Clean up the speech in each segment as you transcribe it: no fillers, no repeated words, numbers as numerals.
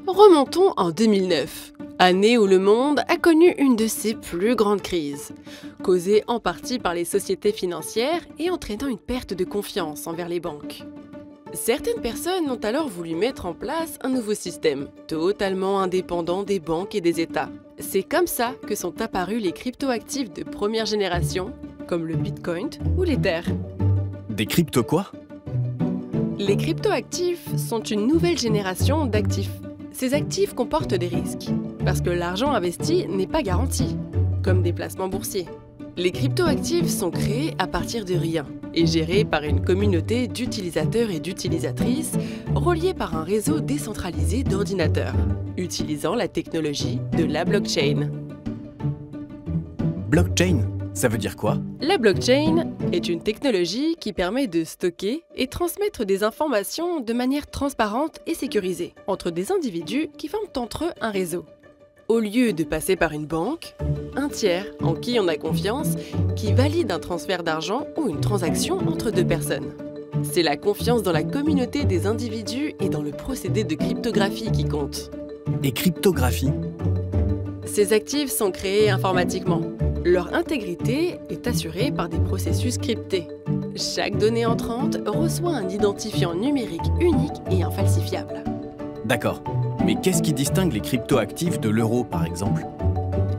Remontons en 2009, année où le monde a connu une de ses plus grandes crises, causée en partie par les sociétés financières et entraînant une perte de confiance envers les banques. Certaines personnes ont alors voulu mettre en place un nouveau système, totalement indépendant des banques et des États. C'est comme ça que sont apparus les cryptoactifs de première génération, comme le Bitcoin ou l'Ether. Des cryptos quoi? Les cryptoactifs sont une nouvelle génération d'actifs. Ces actifs comportent des risques, parce que l'argent investi n'est pas garanti, comme des placements boursiers. Les cryptoactifs sont créés à partir de rien et gérés par une communauté d'utilisateurs et d'utilisatrices reliés par un réseau décentralisé d'ordinateurs, utilisant la technologie de la blockchain. Blockchain, ça veut dire quoi? La blockchain est une technologie qui permet de stocker et transmettre des informations de manière transparente et sécurisée entre des individus qui forment entre eux un réseau. Au lieu de passer par une banque, un tiers en qui on a confiance qui valide un transfert d'argent ou une transaction entre deux personnes. C'est la confiance dans la communauté des individus et dans le procédé de cryptographie qui compte. Et cryptographie? Ces actifs sont créés informatiquement. Leur intégrité est assurée par des processus cryptés. Chaque donnée entrante reçoit un identifiant numérique unique et infalsifiable. D'accord. Mais qu'est-ce qui distingue les cryptoactifs de l'euro, par exemple?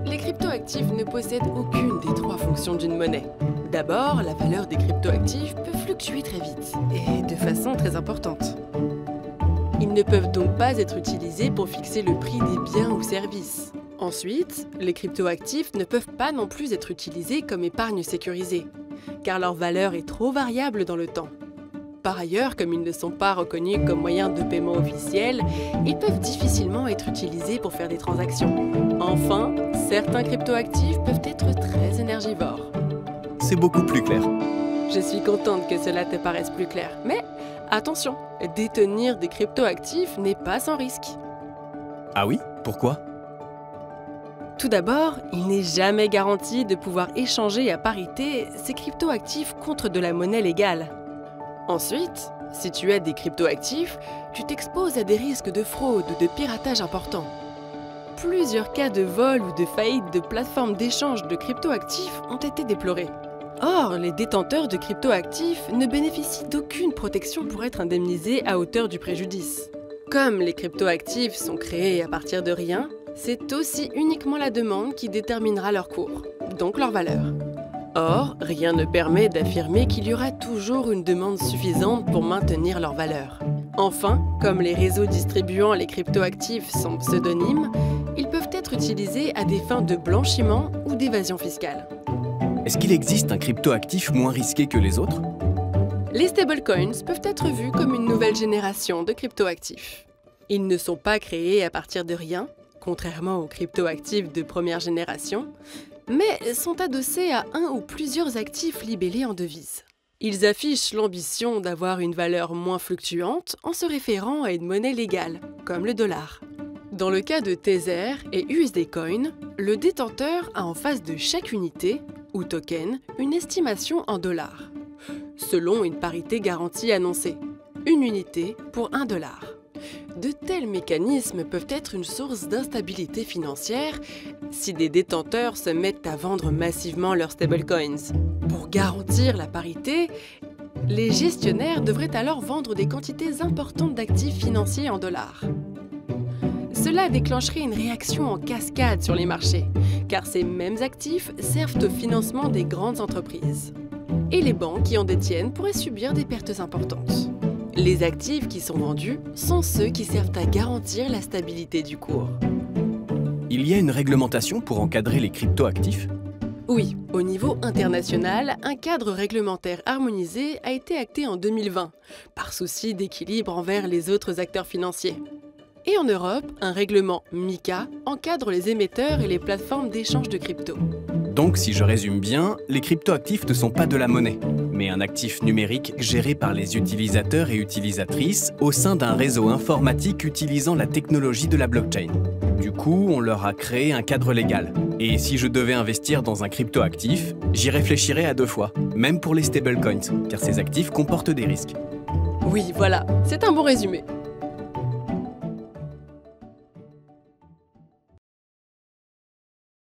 Les cryptoactifs ne possèdent aucune des trois fonctions d'une monnaie. D'abord, la valeur des cryptoactifs peut fluctuer très vite et de façon très importante. Ils ne peuvent donc pas être utilisés pour fixer le prix des biens ou services. Ensuite, les cryptoactifs ne peuvent pas non plus être utilisés comme épargne sécurisée, car leur valeur est trop variable dans le temps. Par ailleurs, comme ils ne sont pas reconnus comme moyen de paiement officiel, ils peuvent difficilement être utilisés pour faire des transactions. Enfin, certains cryptoactifs peuvent être très énergivores. C'est beaucoup plus clair. Je suis contente que cela te paraisse plus clair, mais attention, détenir des cryptoactifs n'est pas sans risque. Ah oui? Pourquoi? Tout d'abord, il n'est jamais garanti de pouvoir échanger à parité ces cryptoactifs contre de la monnaie légale. Ensuite, si tu as des cryptoactifs, tu t'exposes à des risques de fraude ou de piratage importants. Plusieurs cas de vol ou de faillite de plateformes d'échange de cryptoactifs ont été déplorés. Or, les détenteurs de cryptoactifs ne bénéficient d'aucune protection pour être indemnisés à hauteur du préjudice. Comme les cryptoactifs sont créés à partir de rien, c'est aussi uniquement la demande qui déterminera leur cours, donc leur valeur. Or, rien ne permet d'affirmer qu'il y aura toujours une demande suffisante pour maintenir leur valeur. Enfin, comme les réseaux distribuant les cryptoactifs sont pseudonymes, ils peuvent être utilisés à des fins de blanchiment ou d'évasion fiscale. Est-ce qu'il existe un cryptoactif moins risqué que les autres? Les stablecoins peuvent être vus comme une nouvelle génération de cryptoactifs. Ils ne sont pas créés à partir de rien, contrairement aux cryptoactifs de première génération, mais sont adossés à un ou plusieurs actifs libellés en devises. Ils affichent l'ambition d'avoir une valeur moins fluctuante en se référant à une monnaie légale, comme le dollar. Dans le cas de Tether et USD Coin, le détenteur a en face de chaque unité, ou token, une estimation en dollars, selon une parité garantie annoncée, une unité pour $1. De tels mécanismes peuvent être une source d'instabilité financière si des détenteurs se mettent à vendre massivement leurs stablecoins. Pour garantir la parité, les gestionnaires devraient alors vendre des quantités importantes d'actifs financiers en dollars. Cela déclencherait une réaction en cascade sur les marchés, car ces mêmes actifs servent au financement des grandes entreprises. Et les banques qui en détiennent pourraient subir des pertes importantes. Les actifs qui sont vendus sont ceux qui servent à garantir la stabilité du cours. Il y a une réglementation pour encadrer les cryptoactifs? Oui, au niveau international, un cadre réglementaire harmonisé a été acté en 2020, par souci d'équilibre envers les autres acteurs financiers. Et en Europe, un règlement MiCA encadre les émetteurs et les plateformes d'échange de crypto. Donc, si je résume bien, les cryptoactifs ne sont pas de la monnaie, mais un actif numérique géré par les utilisateurs et utilisatrices au sein d'un réseau informatique utilisant la technologie de la blockchain. Du coup, on leur a créé un cadre légal. Et si je devais investir dans un cryptoactif, j'y réfléchirais à 2 fois, même pour les stablecoins, car ces actifs comportent des risques. Oui, voilà, c'est un bon résumé.